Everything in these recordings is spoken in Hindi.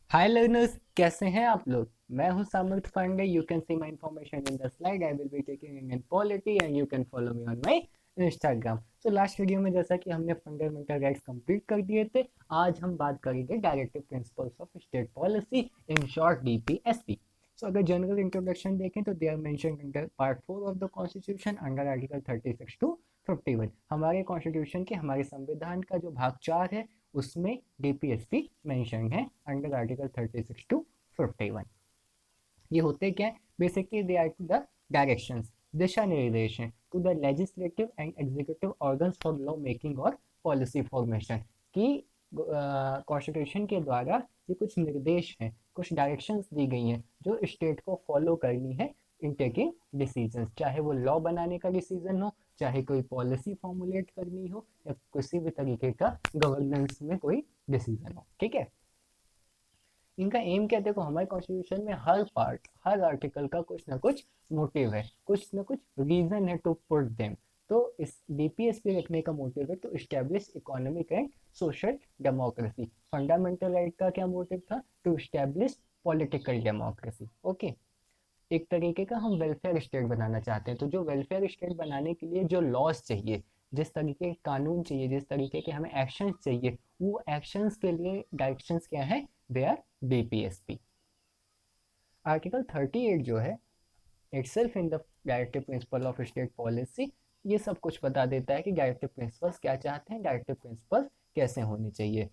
हाय लर्नर्स, कैसे हैं आप लोग। मैं हूं Samarth Pandey. You can see my information in the slide. I will be taking Indian polity and you can follow me on my Instagram. So last video में जैसा कि हमने फंडामेंटल राइट्स कंप्लीट कर दिए थे, आज हम बात करेंगे directive principles of state policy, in short DPSP. So अगर जनरल इंट्रोडक्शन देखें तो they are mentioned under part 4 of the constitution under article 36 to 51। हमारे कॉन्स्टिट्यूशन के, हमारे संविधान का जो भाग 4 है उसमें डीपीएसपी मेंशन है अंडर आर्टिकल 36 टू 51। ये होते क्या है? Basically they are to the directions, दिशा निर्देश हैं to the legislative and executive organs for law making और पॉलिसी फॉर्मेशन की। कॉन्स्टिट्यूशन के द्वारा ये कुछ निर्देश हैं, कुछ डायरेक्शंस दी गई हैं जो स्टेट को फॉलो करनी है इन टेकिंग डिसीजंस, चाहे वो लॉ बनाने का डिसीजन हो, चाहे कोई पॉलिसी फॉर्मुलेट करनी हो, या किसी भी तरीके का गवर्नेंस में कोई डिसीजन हो। ठीक है, इनका एम क्या है? देखो, हमारे कॉन्स्टिट्यूशन में हर पार्ट, हर आर्टिकल का कुछ ना कुछ मोटिव है, कुछ ना कुछ रीजन है टू पुट देम। तो इस डीपीएसपी रखने का मोटिव है to establish economic and social democracy. Fundamental right का क्या मोटिव था? To establish political democracy. Okay, एक तरीके का हम वेलफेयर स्टेट बनाना चाहते हैं। तो जो वेलफेयर स्टेट बनाने के लिए जो लॉज चाहिए, जिस तरीके के कानून चाहिए, जिस तरीके के हमें एक्शंस चाहिए, वो एक्शंस के लिए डायरेक्शंस क्या है? They are DPSP. आर्टिकल 38 जो है, itself in the directive principle of state policy, ये सब कुछ बता देता है कि डायरेक्टिव प्रिंसिपल्स क्या चाहते हैं, डायरेक्टिव प्रिंसिपल्स कैसे होने चाहिए।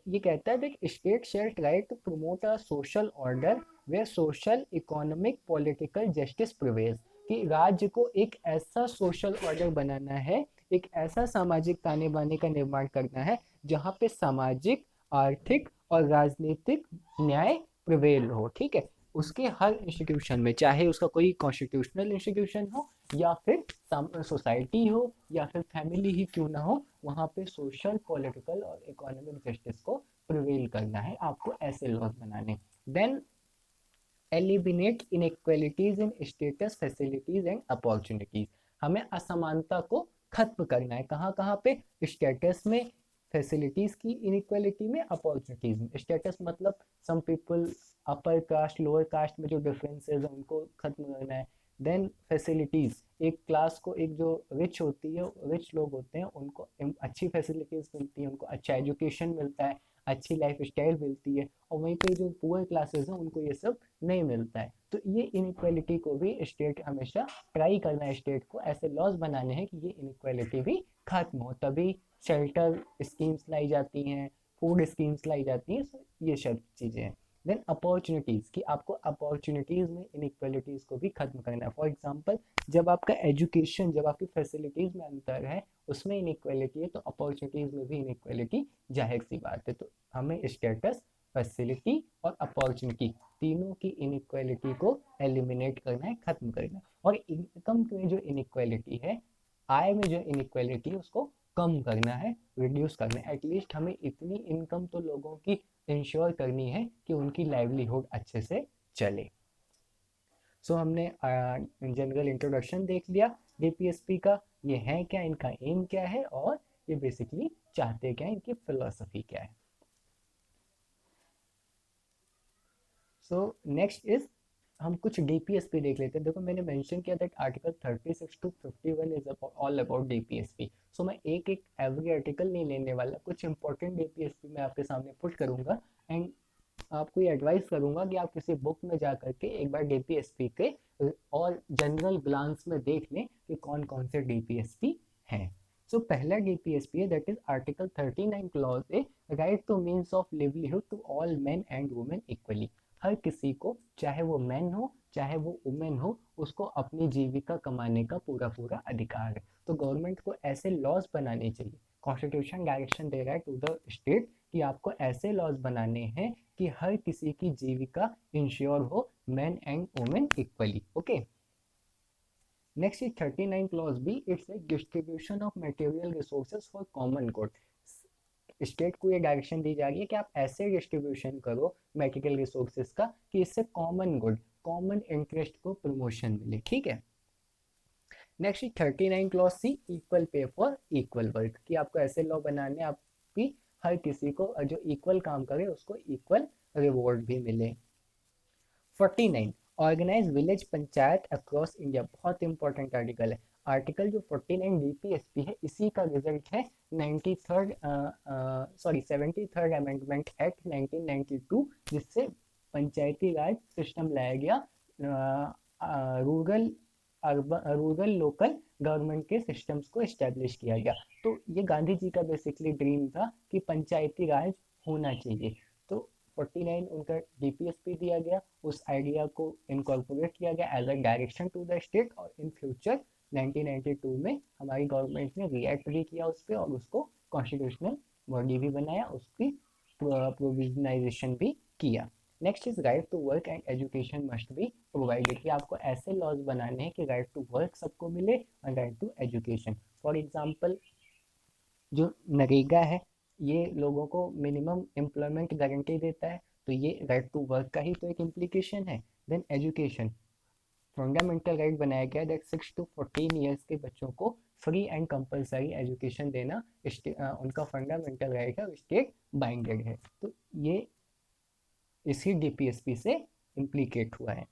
ये कहता है that state shall try to promote a social order where social, economic, political justice prevails. कि राज्य को एक ऐसा सोशल ऑर्डर बनाना है, एक ऐसा सामाजिक ताने बाने का निर्माण करना है जहाँ पे सामाजिक, आर्थिक और राजनीतिक न्याय प्रिवेल हो। ठीक है, उसके हर इंस्टीट्यूशन में, चाहे उसका कोई कॉन्स्टिट्यूशनल इंस्टीट्यूशन हो, या फिर सोसाइटी हो, या फिर फैमिली ही क्यों ना हो, वहाँ पे सोशल, पॉलिटिकल और इकोनॉमिक जस्टिस को प्रिवेल करना है। आपको ऐसे लॉज बनाने। Then eliminate inequalities in status, facilities and opportunities. हमें असमानता को खत्म करना है। कहाँ कहाँ पे? स्टेटस में, फैसिलिटीज की इनइक्वालिटी में, अपॉर्चुनिटीज में। स्टेटस मतलब some people, upper caste lower caste में जो डिफरेंसेस है उनको खत्म करना है। देन फैसिलिटीज, एक क्लास को, एक जो रिच होती है, रिच लोग होते हैं, उनको अच्छी फैसिलिटीज मिलती है, उनको अच्छा एजुकेशन मिलता है, अच्छी लाइफ स्टाइल मिलती है। और वहीं पे जो पुअर क्लासेस हैं उनको ये सब नहीं मिलता है। तो ये इनइक्वालिटी को भी स्टेट हमेशा ट्राई करना है, स्टेट को ऐसे लॉज बनाने हैं कि ये इनइक्वालिटी भी खत्म हो। तभी शेल्टर स्कीम्स लाई जाती हैं, फूड स्कीम्स लाई जाती हैं। ये सब चीज़ें हैं। देन अपॉर्चुनिटीज़, कि आपको अपॉर्चुनिटीज़ में इनइक्वालिटीज़ को भी खत्म करना है। फॉर एग्जांपल, जब आपका एजुकेशन, जब आपकी फैसिलिटीज़ में अंतर है, उसमें इनइक्वालिटी है, तो अपॉर्चुनिटीज़ में भी इनइक्वालिटी जाहिर सी बात है। तो हमें स्टेटस, फैसिलिटी और अपॉर्चुनिटी, तीनों की इनइक्वालिटी को एलिमिनेट करना है, खत्म करना है। और इनकम में जो इनइक्वालिटी है, आय में जो इनइक्वालिटी है, उसको कम करना है, रिड्यूस करना है। एटलीस्ट हमें इतनी इनकम तो लोगों की इंश्योर करनी है कि उनकी लाइवलीहुड अच्छे से चले। हमने जनरल इंट्रोडक्शन देख लिया डीपीएसपी का, ये है क्या, इनका एम क्या है, और ये बेसिकली चाहते क्या है, इनकी फिलोसफी क्या है। नेक्स्ट इज, हम कुछ डीपीएसपी देख लेते हैं। देखो, मैंने मेंशन किया था article 36 to 51 is all about DPSP. मैं एक एक एवरी आर्टिकल नहीं लेने वाला, कुछ इंपॉर्टेंट डीपीएसपी मैं आपके सामने पुट करूंगा। एंड आपको ये एडवाइस करूंगा कि आप किसी बुक में जा करके एक बार डीपीएसपी के और जनरल ग्लांस में देख लें कि कौन कौन से डीपीएसपी हैं। पहला डीपीएसपी है, that is article 39 clause A, right to means of livelihood to all men and women equally. हर किसी को, चाहे वो मैन हो चाहे वो वुमेन हो, उसको अपनी जीविका कमाने का पूरा पूरा अधिकार है। तो गवर्नमेंट को ऐसे लॉज बनाने चाहिए। कॉन्स्टिट्यूशन डायरेक्शन दे रहा है टू द स्टेट कि आपको ऐसे लॉज बनाने हैं कि हर किसी की जीविका इंश्योर हो, man and women equally. Okay, next is 39 clause B, it's like distribution of material resources for common good. State को ये डायरेक्शन दी जा रही है कि आप ऐसे डिस्ट्रीब्यूशन करो मटेरियल रिसोर्सेज का कि इससे कॉमन गुड, कॉमन इंटरेस्ट को प्रमोशन मिले। ठीक है, next is 39 clause C, equal pay for equal work, कि आपको ऐसे लॉ बनाने, आपकी हर किसी को जो इक्वल काम करे उसको इक्वल रिवॉर्ड भी मिले। 49 organise village panchayat across India, बहुत इंपॉर्टेंट आर्टिकल है। आर्टिकल जो 49 डीपीएसपी है इसी का रिजल्ट है 73rd अमेंडमेंट एक्ट 1992, जिससे पंचायती राज सिस्टम लाया गया, रूरल लोकल गवर्नमेंट के सिस्टम्स को इस्टेब्लिश किया गया। तो ये गांधी जी का बेसिकली ड्रीम था कि पंचायती राज होना चाहिए। तो 49 उनका डीपीएसपी दिया गया, उस आइडिया को इनकॉर्पोरेट किया गया as a direction to the state, और इन फ्यूचर 1992 में हमारी गवर्नमेंट ने रिएक्ट भी किया उस पर और उसको कॉन्स्टिट्यूशनल बॉडी भी बनाया, उसकी प्रोविजनाइजेशन भी किया। Next is right to work and education must be provided, कि आपको ऐसे लॉज बनाने हैं कि राइट टू वर्क सबको मिले और right to education. For example जो नरेगा है ये लोगों को मिनिमम एम्प्लॉयमेंट गारंटी देता है, तो ये राइट टू वर्क का ही तो एक इम्प्लीकेशन है। देन एजुकेशन, फंडामेंटल राइट बनाया गया दैट 6 to 14 ईयर्स के बच्चों को फ्री एंड कंपलसरी एजुकेशन देना उनका फंडामेंटल राइट है, स्टेट बाइंडेड है। तो ये इसी डीपीएसपी से इम्प्लीकेट हुआ है।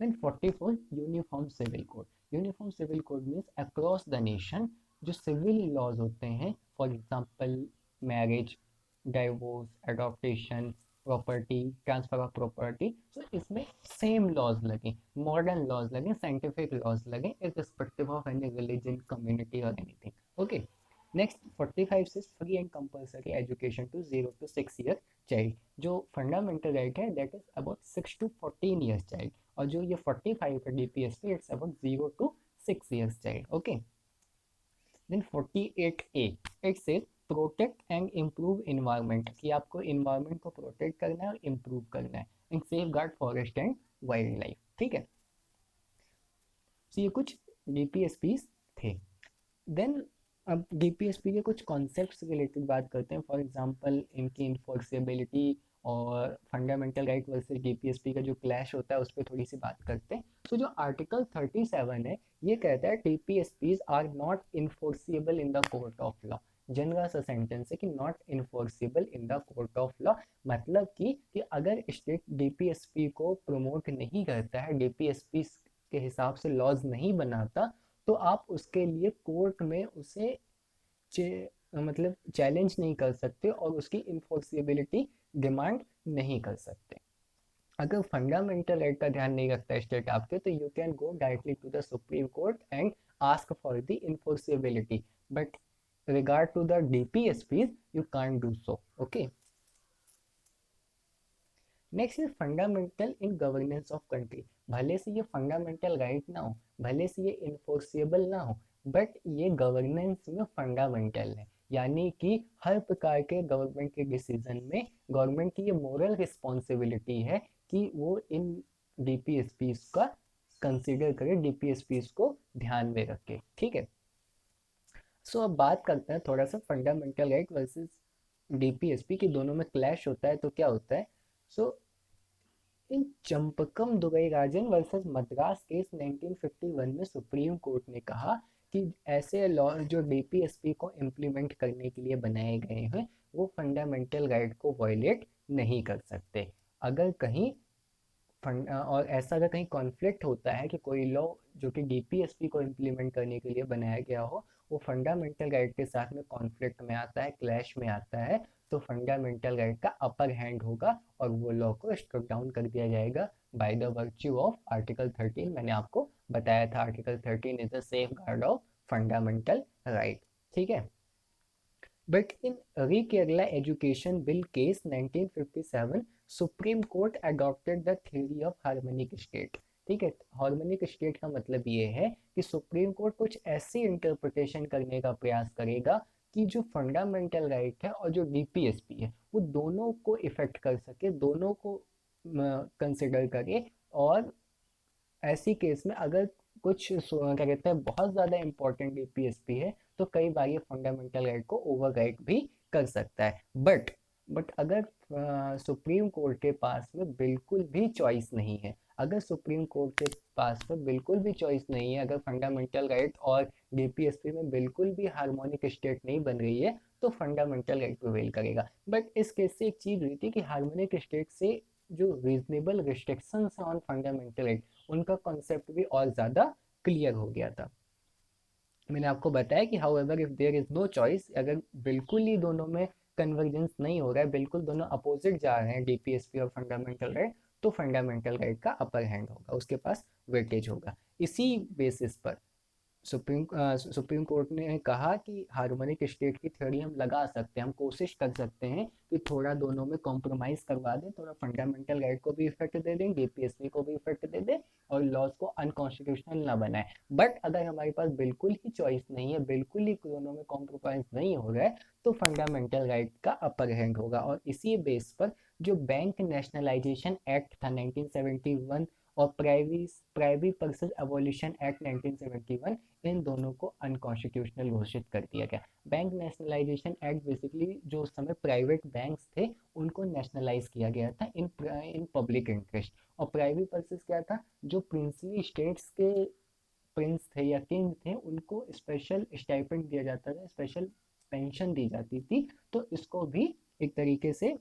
Then 44 uniform civil code, uniform civil code means across the nation जो सिविल लॉज होते हैं, for example marriage, divorce, adoption, property, transfer of property, तो इसमें सेम लॉज लगे, मॉडर्न लॉज लगे, साइंटिफिक लॉज लगे, irrespective of any religion, community और एनीथिंग। ओके, नेक्स्ट 45 से free and compulsory education to 0 to 6 year child, जो फंडामेंटल राइट है that is about 6 to 14 years child, और जो ये 45 का DPSP it's about 0 to 6 years child. Okay, then 48A it says protect and improve environment, कि आपको इन्वायरमेंट को प्रोटेक्ट करना है और इम्प्रूव करना है, and safe guard forest and wild life. ठीक है, तो ये कुछ डीपीएसपी थे। देन अब डीपीएसपी के कुछ कॉन्सेप्ट्स रिलेटेड बात करते हैं, फॉर एग्जांपल इनकी इन्फोर्सेबिलिटी और फंडामेंटल राइट वर्सेस डीपीएसपी का जो क्लैश होता है उस पर थोड़ी सी बात करते हैं। तो जो आर्टिकल 37 है ये कहता है DPSPs are not enforceable in the court of law. General सा सेंटेंस है कि not enforceable in the court of law, मतलब कि अगर स्टेट डीपीएसपी को प्रमोट नहीं करता है, डीपीएसपी के हिसाब से लॉज नहीं बनाता, तो आप उसके लिए कोर्ट में उसे मतलब चैलेंज नहीं कर सकते और उसकी इन्फोर्सिबिलिटी डिमांड नहीं कर सकते। अगर फंडामेंटल राइट का ध्यान नहीं रखता स्टेट आपके, तो you can go directly to the supreme court and ask for the enforceability, but regard to the DPSPs you can't do so. Okay, next is fundamental in governance of country, भले से ये फंडामेंटल राइट ना हो, भले से ये इन्फोर्सिबल ना हो, बट ये गवर्नेंस में फंडामेंटल है, यानी कि हर प्रकार के गवर्नमेंट के डिसीजन में गवर्नमेंट की ये मोरल रिस्पॉन्सिबिलिटी है कि वो इन डीपीएसपीज का कंसिडर करे, डीपीएसपीज को ध्यान में रखे। ठीक है, सो अब बात करते हैं थोड़ा सा फंडामेंटल राइट वर्सेस डीपीएसपी की, दोनों में क्लैश होता है तो क्या होता है। सो इन चंपकम दुगईराजन वर्सेस मद्रास केस 1951 में सुप्रीम कोर्ट ने कहा कि ऐसे लॉ जो डीपीएसपी को इम्प्लीमेंट करने के लिए बनाए गए हैं वो फंडामेंटल राइट को वायलेट नहीं कर सकते। अगर कहीं और ऐसा अगर कहीं कॉन्फ्लिक्ट होता है कि कोई लॉ जो कि डीपीएसपी को इम्प्लीमेंट करने के लिए बनाया गया हो वो फंडामेंटल राइट के साथ में कॉन्फ्लिक्ट में आता है, क्लैश में आता है, तो फंडामेंटल राइट का अपर हैंड होगा और वो लॉ को स्ट्रक डाउन कर दिया जाएगा by the virtue of article 13। मैंने आपको बताया था article 13 is the safe guard of fundamental right. ठीक है, बट इन री Kerala education bill case 1957 supreme court adopted the theory of harmonic state. ठीक है, हार्मोनिक स्टेट का मतलब ये है कि सुप्रीम कोर्ट कुछ ऐसी इंटरप्रिटेशन करने का प्रयास करेगा कि जो फंडामेंटल राइट है और जो डीपीएसपी है वो दोनों को इफेक्ट कर सके, दोनों को कंसिडर करे, और ऐसी केस में अगर कुछ क्या कहते हैं बहुत ज़्यादा इंपॉर्टेंट डीपीएसपी है तो कई बार ये फंडामेंटल राइट को ओवरराइड भी कर सकता है। बट अगर सुप्रीम कोर्ट के पास में बिल्कुल भी चॉइस नहीं है, अगर सुप्रीम कोर्ट के पास में बिल्कुल भी चॉइस नहीं है, अगर फंडामेंटल राइट और डीपीएसपी में बिल्कुल भी हार्मोनिक स्टेट नहीं बन रही है, तो फंडामेंटल राइट प्रिवेल करेगा। बट इस केस से एक चीज हुई थी कि हार्मोनिक स्टेट से जो reasonable restrictions on fundamental right उनका कॉन्सेप्ट भी और ज़्यादा क्लियर हो गया था। मैंने आपको बताया कि however if there is no choice, अगर बिल्कुल ही दोनों में कन्वर्जेंस नहीं हो रहा है, बिल्कुल दोनों अपोजिट जा रहे हैं डीपीएसपी और फंडामेंटल राइट, तो फंडामेंटल राइट का अपर हैंड होगा, उसके पास वेटेज होगा। इसी बेसिस पर सुप्रीम कोर्ट ने कहा कि हार्मोनिक स्टेट की थ्योरी हम लगा सकते हैं, हम कोशिश कर सकते हैं कि थोड़ा दोनों में कॉम्प्रोमाइज करवा दें, थोड़ा फंडामेंटल राइट को भी इफेक्ट दे दें, डीपीएसपी को भी इफेक्ट दे दें और लॉज को अनकॉन्स्टिट्यूशनल ना बनाए। बट अगर हमारे पास बिल्कुल ही चॉइस नहीं है, बिल्कुल ही दोनों में कॉम्प्रोमाइज नहीं हो रहा है, तो फंडामेंटल राइट का अपर हैंड होगा। और इसी बेस पर जो बैंक नेशनलाइजेशन एक्ट था 1971 और प्राइवेट पर्सन एबॉलिशन एक्ट 1971, इन दोनों को अनकॉन्स्टिट्यूशनल घोषित कर दिया गया। बैंक नेशनलाइजेशन एक्ट बेसिकली जो उस समय प्राइवेट बैंक्स थे उनको नेशनलाइज किया गया था इन पब्लिक इंटरेस्ट। और प्राइवेट पर्सन क्या था, जो प्रिंसली स्टेट्स के प्रिंस थे या किंग थे उनको स्पेशल स्टाइपेंड दिया जाता था, स्पेशल पेंशन दी जाती थी। तो इसको भी एक तरीके से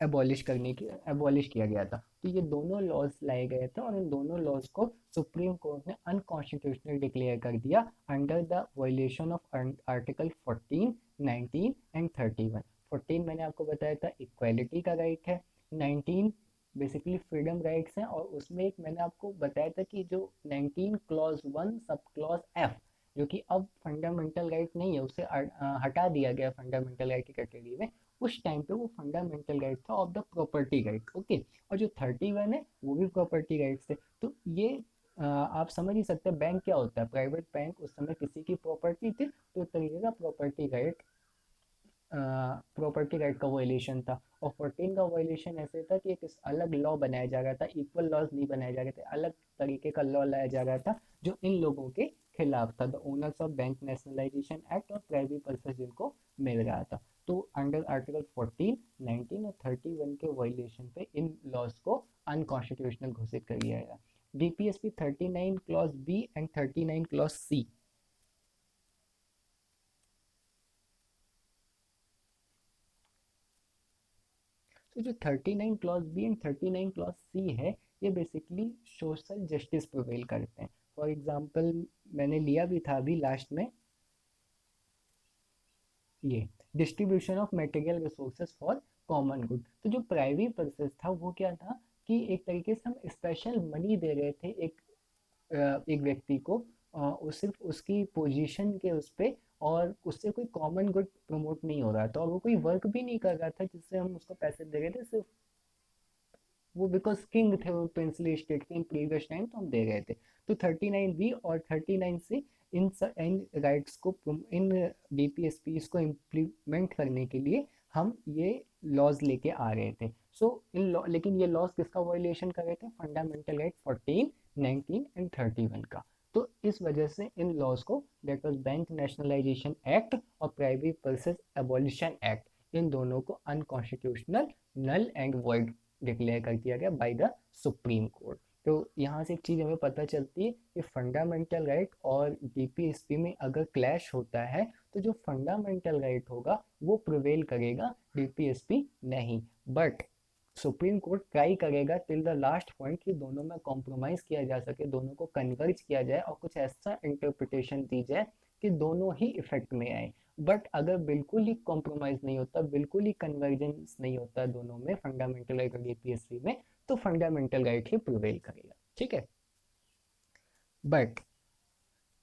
एबॉलिश किया गया था। तो ये दोनों लॉज लाए गए थे और इन दोनों लॉज को सुप्रीम कोर्ट ने अनकॉन्स्टिट्यूशनल डिक्लेयर कर दिया under the violation of article 14, 19 and 31। 14 मैंने आपको बताया था इक्वालिटी का राइट है, 19 बेसिकली फ्रीडम राइट्स हैं, और उसमें एक मैंने आपको बताया था कि जो 19 क्लॉज 1 सब क्लॉज एफ, जो कि अब फंडामेंटल राइट नहीं है, उसे हटा दिया गया फंडामेंटल राइट की कैटेगरी में। उस टाइम पे वो फंडामेंटल राइट था of the property right, okay. और जो 31 है वो भी प्रॉपर्टी राइट थे। तो ये आप समझ ही सकते हैं बैंक क्या होता है, प्राइवेट बैंक उस समय किसी की प्रॉपर्टी थी, तो एक तरीके का प्रॉपर्टी राइट का वायलेशन था। और 14 का वायलेशन ऐसे था कि एक अलग लॉ बनाया जा रहा था, इक्वल लॉज नहीं बनाए जा रहे थे, अलग तरीके का लॉ लाया जा रहा था जो इन लोगों के खिलाफ था, the owners of bank nationalisation act और प्राइवेट पर्पस जिनको मिल रहा था। तो अंडर आर्टिकल 14, 19 और 31 के वायलेशन पे इन लॉज को अनकॉन्स्टिट्यूशनल घोषित कर दिया गया। DPSP 39 clause B and 39 clause C. तो जो 39 clause B and 39 clause C है, ये बेसिकली सोशल जस्टिस प्रिवेल करते हैं। फॉर एग्जांपल मैंने लिया भी था अभी लास्ट में, ये distribution of material resources for common good. तो जो प्राइवेट पर्पस था वो क्या था कि एक तरीके से हम स्पेशल मनी दे रहे थे एक व्यक्ति को, सिर्फ उसकी पोजीशन के उस पे, और उससे कोई कॉमन गुड प्रमोट नहीं हो रहा था और वो कोई वर्क भी नहीं कर रहा था जिससे हम उसको पैसे दे रहे थे, सिर्फ वो बिकॉज किंग थे, वो प्रिंसली स्टेट के इन प्रीवियस टाइम, तो हम दे गए थे। तो 39 बी और 39 से इन राइट्स को, इन डीपीएसपी को इम्प्लीमेंट करने के लिए हम ये लॉज लेके आ रहे थे। इन लॉ, लेकिन ये लॉज किसका वायलेशन कर रहे थे, फंडामेंटल राइट 14, 19 एंड 31 का। तो इस वजह से इन लॉज को, that was bank nationalisation act और प्राइवेट पर्पस एबॉलिशन एक्ट, इन दोनों को unconstitutional, null and void declare कर दिया गया बाय द सुप्रीम कोर्ट। तो यहाँ से एक चीज़ हमें पता चलती है कि फंडामेंटल राइट और डीपीएसपी में अगर क्लैश होता है तो जो फंडामेंटल राइट होगा वो प्रिवेल करेगा, डीपीएसपी नहीं। बट सुप्रीम कोर्ट ट्राई करेगा टिल द लास्ट पॉइंट कि दोनों में कॉम्प्रोमाइज़ किया जा सके, दोनों को कन्वर्ज किया जाए और कुछ ऐसा इंटरप्रिटेशन दी जाए कि दोनों ही इफेक्ट में आए। बट अगर बिल्कुल ही कॉम्प्रोमाइज नहीं होता, बिल्कुल ही कन्वर्जेंस नहीं होता दोनों में, फंडामेंटल राइट और डीपीएससी में, तो फंडामेंटल राइट ही प्रिवेल करेगा, ठीक है। बट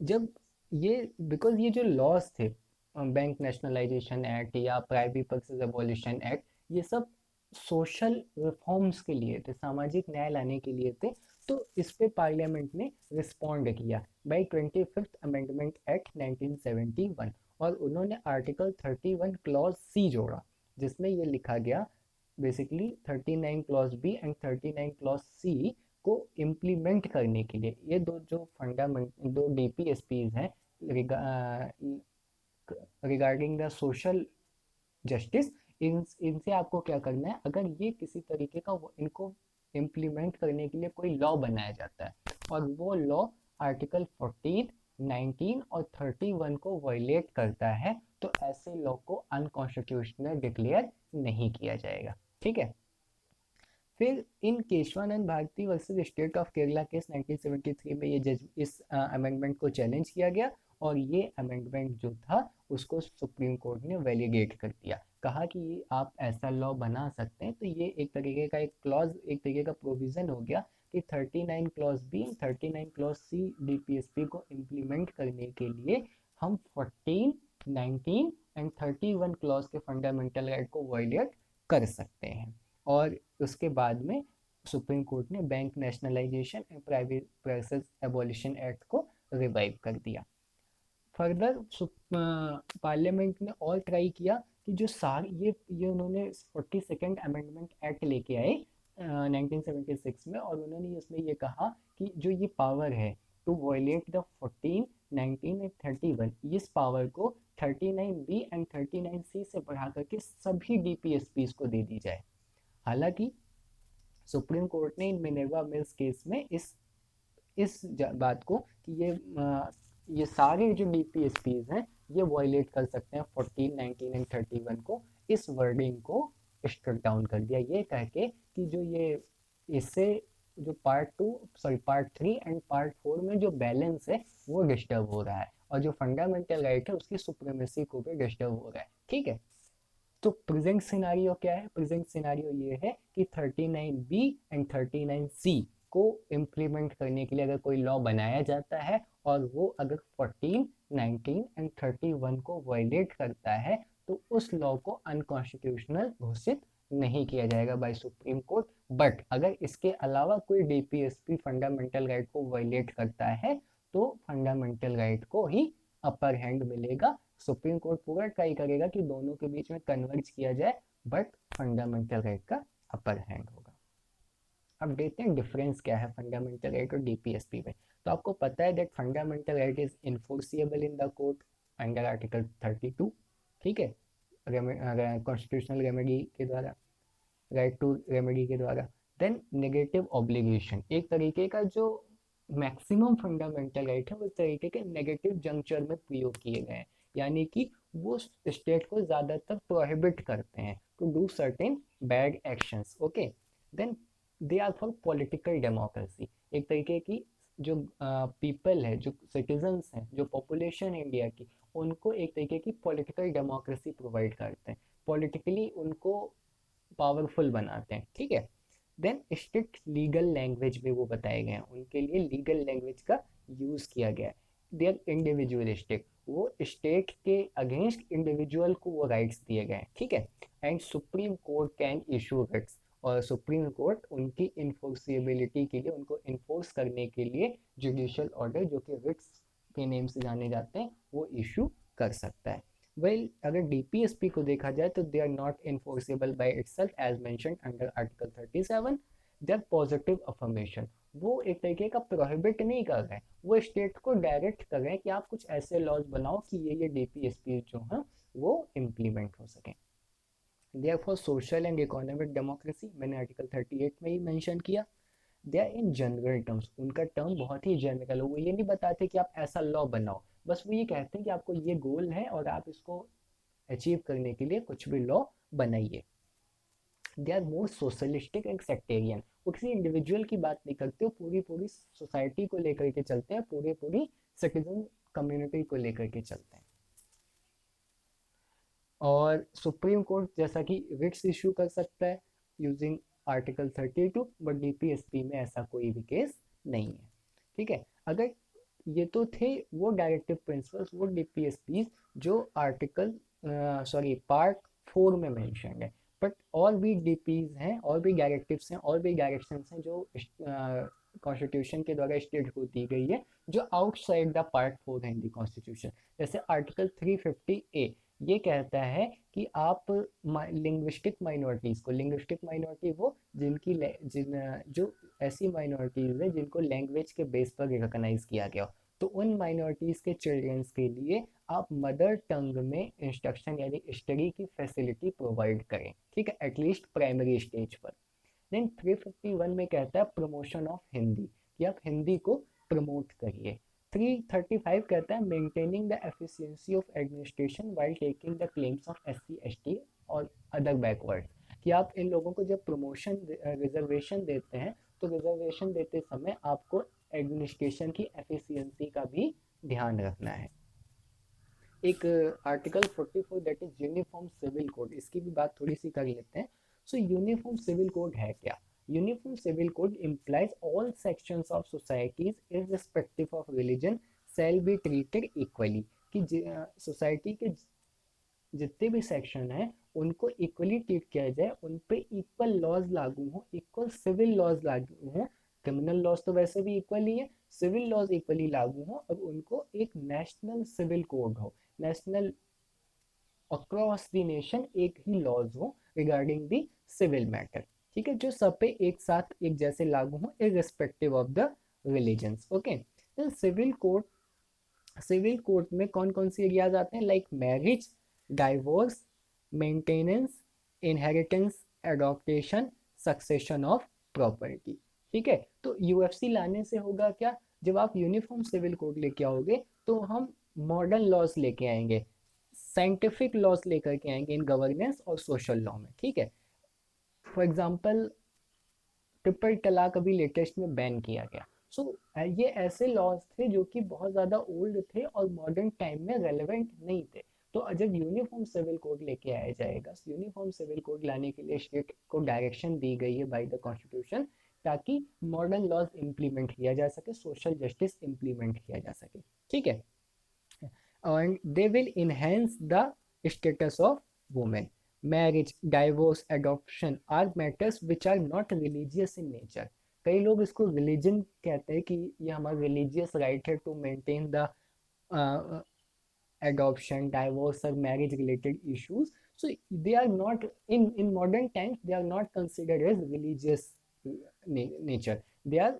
जब ये, बिकॉज ये जो लॉज थे, बैंक नेशनलाइजेशन एक्ट या प्राइवेट पर्पस एबॉलिशन एक्ट, ये सब सोशल रिफॉर्म्स के लिए थे, सामाजिक न्याय लाने के लिए थे। तो इस पे पार्लियामेंट ने रिस्पॉन्ड किया बाय 25th अमेंडमेंट एक्ट 1971, और उन्होंने आर्टिकल 31 क्लॉज सी जोड़ा, जिसमें ये लिखा गया basically 39 clause B and 39 clause C को इम्प्लीमेंट करने के लिए, ये दो जो दो डीपीएसपीज हैं रिगार्डिंग द सोशल जस्टिस, इनसे आपको क्या करना है, अगर ये किसी तरीके का इनको इम्प्लीमेंट करने के लिए कोई लॉ बनाया जाता है, और वो लॉ आर्टिकल 14, 19 और 31 को वायलेट करता है तो ऐसे लॉ को अनकॉन्स्टिट्यूशनल डिक्लेयर नहीं किया जाएगा। ठीक है। फिर in Kesavananda Bharati versus state of Kerala case 1973 में ये जज इस अमेंडमेंट को चैलेंज किया गया और ये अमेंडमेंट जो था उसको सुप्रीम कोर्ट ने वैलिडेट कर दिया। कहा कि ये आप ऐसा लॉ बना सकते हैं, तो ये एक तरीके का एक क्लॉज, एक तरीके का प्रोविजन हो गया कि 39 clause B 39 clause C DPSP को इम्प्लीमेंट करने के लिए हम 14, 19 एंड 31 क्लॉज के फंडामेंटल राइट को वायलेट कर सकते हैं। और उसके बाद में सुप्रीम कोर्ट ने bank nationalisation and private purses abolition act को रिवाइव कर दिया। फर्दर पार्लियामेंट ने और ट्राई किया कि जो सारे ये उन्होंने 42nd अमेंडमेंट एक्ट लेके आए 1976 में, और उन्होंने इसमें ये कहा कि जो ये पावर है टू वायलेट द 14, 19 एंड 31, इस पावर को 39B एंड 39C से बढ़ा करके सभी डीपीएसपीज को दे दी जाए। हालांकि सुप्रीम कोर्ट ने इन मिनर्वा मिल्स केस में इस बात को कि ये सारे जो डीपीएसपीज हैं ये वायलेट कर सकते हैं 14, 19 एंड 31 को, इस वर्डिंग को स्ट्रक डाउन कर दिया, ये कह के कि जो ये इससे जो पार्ट 3 एंड पार्ट 4 में जो बैलेंस है वो डिस्टर्ब हो रहा है और जो फंडामेंटल राइट है उसकी सुप्रीमेसी को भी डिस्टर्ब हो रहा है। ठीक है। तो प्रेजेंट सिनारियो क्या है? प्रेजेंट सिनारियो ये है कि 39B एंड 39C को इम्प्लीमेंट करने के लिए अगर कोई लॉ बनाया जाता है और वो अगर 14, 19 एंड 31 को वायलेट करता है तो उस लॉ को अनकॉन्स्टिट्यूशनल घोषित नहीं किया जाएगा बाय सुप्रीम कोर्ट। बट अगर इसके अलावा कोई डीपीएसपी फंडामेंटल राइट को वायलेट करता है तो फंडामेंटल राइट को ही अपर हैंड मिलेगा। सुप्रीम कोर्ट पूरा ट्राई करेगा कि दोनों के बीच में कन्वर्ज किया जाए, बट फंडामेंटल राइट का अपर हैंड होगा। अब देखते हैं डिफरेंस क्या है फंडामेंटल राइट और डीपीएसपी में। तो आपको पता है that fundamental right is enforceable in the court under article 32। ठीक है, कॉन्स्टिट्यूशनल रेमेडी के द्वारा, राइट टू रेमेडी के द्वारा। देन नेगेटिव ऑब्लिगेशन, एक तरीके का जो मैक्सिमम फंडामेंटल राइट है वो तरीके के नेगेटिव जंक्चर में प्रयोग किए गए हैं, यानी कि वो स्टेट को ज़्यादातर प्रोहिबिट करते हैं to do certain bad actions. Okay. Then they are for political democracy, एक तरीके की जो पीपल है, जो सिटीजन्स हैं, जो पॉपुलेशन है इंडिया की, उनको एक तरीके की पॉलिटिकल डेमोक्रेसी प्रोवाइड करते हैं, पॉलिटिकली उनको पावरफुल बनाते हैं। ठीक है। देन स्ट्रिक्ट लीगल लैंग्वेज में वो बताए गए हैं, उनके लिए लीगल लैंग्वेज का यूज किया गया है। दे आर इंडिविजुअलिस्टिक, वो स्टेट के अगेंस्ट इंडिविजुअल को वो राइट्स दिए गए हैं। ठीक है। And supreme court can issue Ritz, और सुप्रीम कोर्ट उनकी इन्फोर्सिबिलिटी के लिए, उनको इन्फोर्स करने के लिए जुडिशियल ऑर्डर जो कि रिट्स के नेम से जाने जाते हैं वो इशू कर सकता है। वेल अगर डीपीएसपी को देखा जाए तो they are not enforceable by itself as mentioned under article 37। They are positive affirmation, वो एक तरीके का प्रोहिबिट नहीं कर रहे हैं, वो स्टेट को डायरेक्ट कर रहे हैं कि आप कुछ ऐसे लॉज बनाओ कि ये डीपीएसपी जो हैं वो इम्प्लीमेंट हो सकें। They are for social and economic democracy, मैंने आर्टिकल 38 में ही मेंशन किया। They are in general terms, उनका टर्म बहुत ही जनरल, वो ये नहीं बताते कि आप ऐसा लॉ बनाओ, बस वो ये कहते हैं कि आपको ये गोल है और आप इसको अचीव करने के लिए कुछ भी लॉ बनाइए। They are more socialistic and sectarian, वो किसी इंडिविजुअल की बात नहीं करते, वो पूरी पूरी सोसाइटी को लेकर के चलते हैं, पूरी पूरी सिटीजन कम्युनिटी को लेकर के चलते हैं। और सुप्रीम कोर्ट जैसा कि रिट्स इशू कर सकता है यूजिंग आर्टिकल 32, बट डीपीएसपी में ऐसा कोई भी केस नहीं है। ठीक है। अगर ये तो थे वो डायरेक्टिव प्रिंसिपल्स, वो डीपीएसपी जो आर्टिकल पार्ट 4 में मेंशन है, बट और भी डीपीज हैं, और भी डायरेक्टिव्स हैं, और भी डायरेक्शंस हैं जो कॉन्स्टिट्यूशन के द्वारा स्टेट को दी गई है जो आउटसाइड द पार्ट 4 है इन द कॉन्स्टिट्यूशन। जैसे आर्टिकल 350A ये कहता है कि आप लिंग्विस्टिक माइनॉरिटीज़ को, लिंग्विस्टिक माइनॉरिटी वो जिनकी जो ऐसी माइनॉरिटीज़ है जिनको लैंग्वेज के बेस पर रिकॉग्नाइज किया गया हो, तो उन माइनॉरिटीज़ के चिल्ड्रंस के लिए आप मदर टंग में इंस्ट्रक्शन यानी स्टडी की फैसिलिटी प्रोवाइड करें। ठीक है, एटलीस्ट प्राइमरी स्टेज पर। देन 351 में कहता है प्रमोशन ऑफ हिंदी, कि आप हिंदी को प्रमोट करिए। 335 कहता है maintaining the efficiency of administration while taking the claims of SC ST और अदर बैकवर्ड, कि आप इन लोगों को जब प्रमोशन रिजर्वेशन देते हैं तो रिजर्वेशन देते समय आपको एडमिनिस्ट्रेशन की एफिशिएंसी का भी ध्यान रखना है। एक article 44 that is uniform civil code, इसकी भी बात थोड़ी सी कर लेते हैं। सो यूनिफॉर्म सिविल कोड है क्या? Uniform civil code implies all sections of societies irrespective of religion shall be treated equally, कि सोसाइटी के जितने भी सेक्शन हैं उनको इक्वली ट्रीट किया जाए, उन पे इक्वल लॉज लागू हो, इक्वल सिविल लॉज लागू हो। क्रिमिनल लॉज तो वैसे भी इक्वल ही है, सिविल लॉज इक्वली लागू हो और उनको एक नेशनल सिविल कोड हो, नेशनल अक्रॉस द नेशन एक ही लॉज हो रिगार्डिंग द सिविल मैटर, ठीक है, जो सब पे एक साथ एक जैसे लागू हो irrespective of the religions. Okay, civil code में कौन कौन सी एरियाज आते हैं, like marriage, divorce, maintenance, inheritance, adoption, succession of property. ठीक है, तो यूएफसी लाने से होगा क्या, जब आप यूनिफॉर्म सिविल कोड लेके आओगे तो हम मॉडर्न लॉज लेके आएंगे, साइंटिफिक लॉज लेकर के आएंगे इन गवर्नेंस और सोशल लॉ में। ठीक है, फॉर एग्जांपल ट्रिपल तलाक अभी लेटेस्ट में बैन किया गया। सो ये ऐसे लॉज थे जो कि बहुत ज़्यादा ओल्ड थे और मॉडर्न टाइम में रेलेवेंट नहीं थे। तो जब यूनिफॉर्म सिविल कोड लेके आया जाएगा, यूनिफॉर्म सिविल कोड लाने के लिए स्टेट को डायरेक्शन दी गई है बाय द कॉन्स्टिट्यूशन, ताकि मॉडर्न लॉज इम्प्लीमेंट किया जा सके, सोशल जस्टिस इम्प्लीमेंट किया जा सके। ठीक है, and they will enhance the status of women. Marriage, divorce, adoption are matters which are not religious in nature. कई लोग इसको रिलीजन कहते हैं कि ये हमारा रिलीजियस राइट है to maintain the adoption, divorce or marriage related issues. So they are not in modern times, they are not considered as religious nature. They are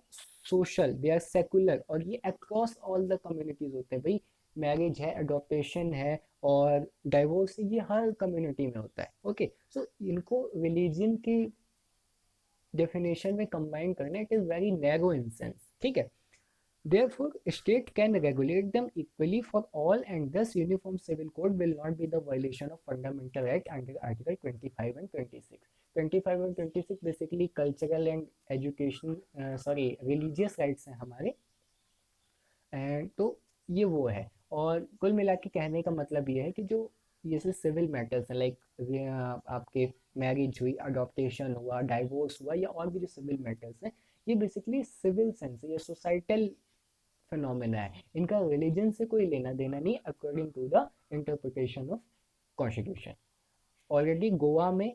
social, they are secular, और ये across all the communities होते हैं भाई। मैरिज है, अडोप्टेशन है और डाइवोर्स है, ये हर कम्युनिटी में होता है। ओके, सो इनको रिलीजन की डेफिनेशन में कंबाइन करना, it is very narrow in sense. ठीक है, therefore, state can regulate them equally for all, and thus uniform civil code will not be the violation of fundamental right under Article 25 and 26. 25 and 26 basically cultural and education, religious rights हैं हमारे, एंड तो ये वो है। और कुल मिला के कहने का मतलब ये है कि जो ये से सिविल मैटर्स हैं, लाइक आपके मैरिज हुई, अडॉप्टेशन हुआ, डाइवोर्स हुआ, या और भी जो सिविल मैटर्स हैं, ये बेसिकली सिविल सेंस, ये सोसाइटल फिनोमेना है, इनका रिलीजन से कोई लेना देना नहीं, according to the interpretation of constitution. Already Goa में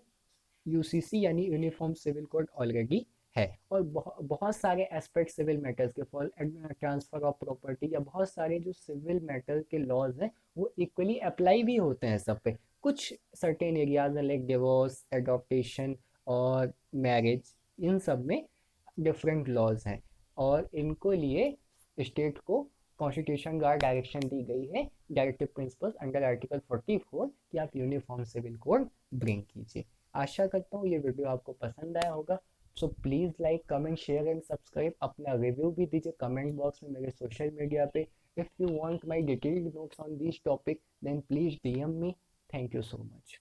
यूसीसी यानी यूनिफॉर्म सिविल कोड ऑलरेडी है, और बहुत सारे एस्पेक्ट सिविल मैटर्स के, फॉर ट्रांसफर ऑफ प्रॉपर्टी या बहुत सारे जो सिविल मैटर के लॉज हैं वो इक्वली अप्लाई भी होते हैं सब पे। कुछ सर्टेन एरियाज हैं लाइक डिवोर्स, एडॉप्टेशन और मैरिज, इन सब में डिफरेंट लॉज हैं, और इनको लिए स्टेट को कॉन्स्टिट्यूशन द्वारा डायरेक्शन दी गई है, डायरेक्टिव प्रिंसिपल्स अंडर आर्टिकल 44, कि आप यूनिफॉर्म सिविल कोड ब्रिंग कीजिए। आशा करता हूँ ये वीडियो आपको पसंद आया होगा। So please like, comment, share and subscribe. अपना रिव्यू भी दीजिए कमेंट बॉक्स में मेरे सोशल मीडिया पे। If you want my detailed notes on this topic then please DM me. Thank you so much.